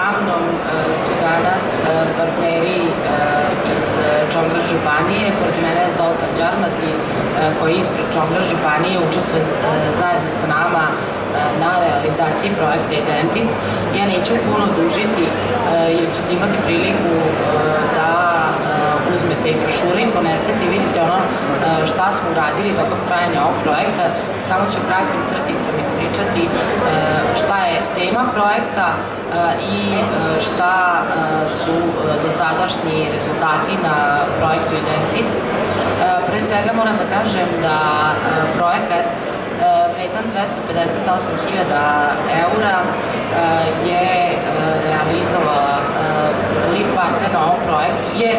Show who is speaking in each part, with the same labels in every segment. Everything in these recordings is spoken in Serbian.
Speaker 1: sa mnom su danas partneri iz Čongrád županije. Pored mene je Zoltan Đarmati koji ispred Čongrád županije učestvuje zajedno sa nama na realizaciji projekta Identis. Ja neću puno dužiti jer ćete imati priliku da uzmete i brošure i ponesete i vidite ono šta smo uradili tokom trajanja ovog projekta. Samo ću kratkim crticama ispričati šta je tema projekta i šta su dosadašnji rezultati na projektu Identis. Pre svega moram da kažem da projekat vredan 258.000 eura je realizovala LIP partner na ovom projektu, je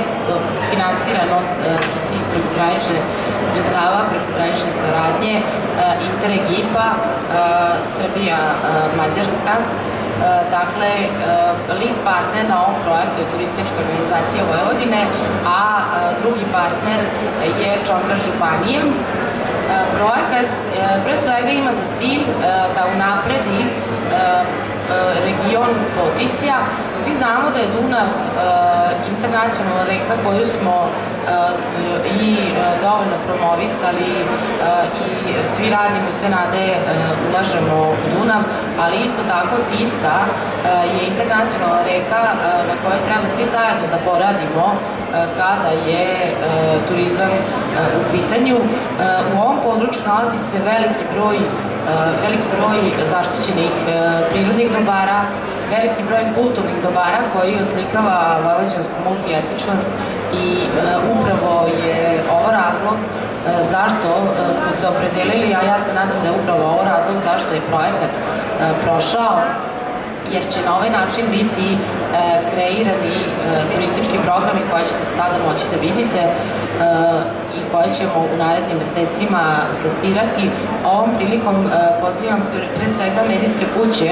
Speaker 1: finansirano iz prekogranične sredstava, prekogranične saradnje Interreg IPA, Srbija, Mađarska. Dakle, LIP partner na ovom projektu je Turistička organizacija Vojvodine, a drugi partner je Čongrád županije. Projekat pre svega ima za cilj da unapredi region Potisja. Svi znamo da je Dunav internacionalna reka koju smo i dovoljno promovisali i svi radimo sve nade ulažemo u Dunav, ali isto tako Tisa je internacionalna reka na kojoj treba svi zajedno da poradimo kada je turizam u pitanju. U ovom području nalazi se veliki broj zaštićenih prirodnih dobara, veliki broj kulturnih dobara koji oslikava vojvođansku multietničnost i upravo je ovo razlog zašto smo se opredelili, a ja se nadam da je upravo ovo razlog zašto je projekat prošao, jer će na ovaj način biti kreirani turistički programi koje ćete sada moći da vidite i koje ćemo u narednim mesecima testirati. Ovom prilikom pozivam pre svega medijske kuće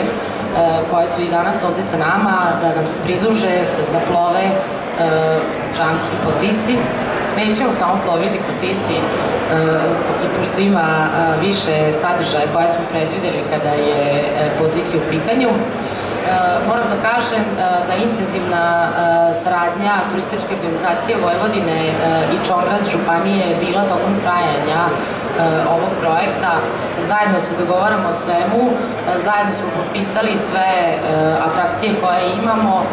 Speaker 1: koje su i danas ovde sa nama da nam se pridruže, zaplove čamci po Tisi. Nećemo samo ploviti po Tisi i pošto ima više sadržaja koje smo predvideli kada je po Tisi u pitanju. Moram da kažem da intenzivna saradnja Turističke organizacije Vojvodine i Čongrád županije je bila tokom trajanja ovog projekta. Zajedno se dogovaramo o svemu, zajedno smo potpisali sve atrakcije koje imamo,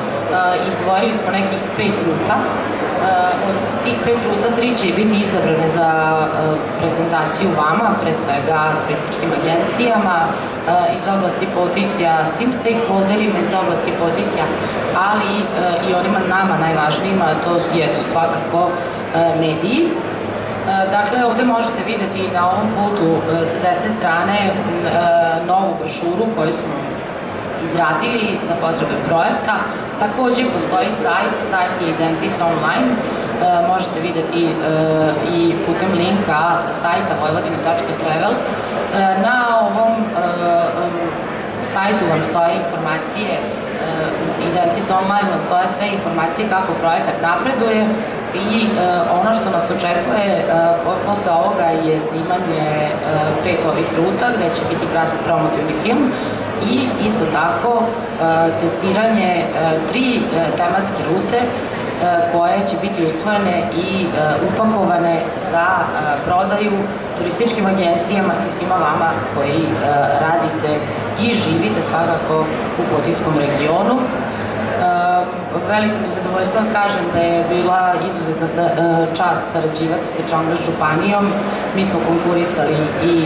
Speaker 1: izdvojili smo nekih 5 ruta. Od tih 5 ruta 3 će biti izabrane za prezentaciju vama, pre svega turističkim agencijama iz oblasti Potisja, svim stakeholderima iz oblasti Potisja, ali i onima nama najvažnijima, to jesu svakako mediji. Dakle, ovde možete videti na ovom putu sa desne strane novu brošuru koju smo izradili za potrebe projekta. Takođe postoji sajt je Identis online, možete videti i putem linka sa sajta vojvodina.travel. Na ovom sajtu vam stoje informacije, Identis online vam stoje sve informacije kako projekat napreduje i ono što nas očekuje posle ovoga je snimanje 5 ovih ruta gde će biti kratak promotivni film i isto tako testiranje 3 tematske rute koje će biti usvojene i upakovane za prodaju turističkim agencijama i svima vama koji radite i živite svakako u Potijskom regionu. Veliko mi zadovoljstvo kažem da je bila izuzetna čast sarađivati sa Čongrád županijom. Mi smo konkurisali i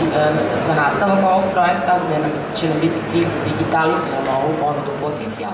Speaker 1: za nastavak ovog projekta gde će nam biti cilj da digitalizujemo ovu ponudu Potisja.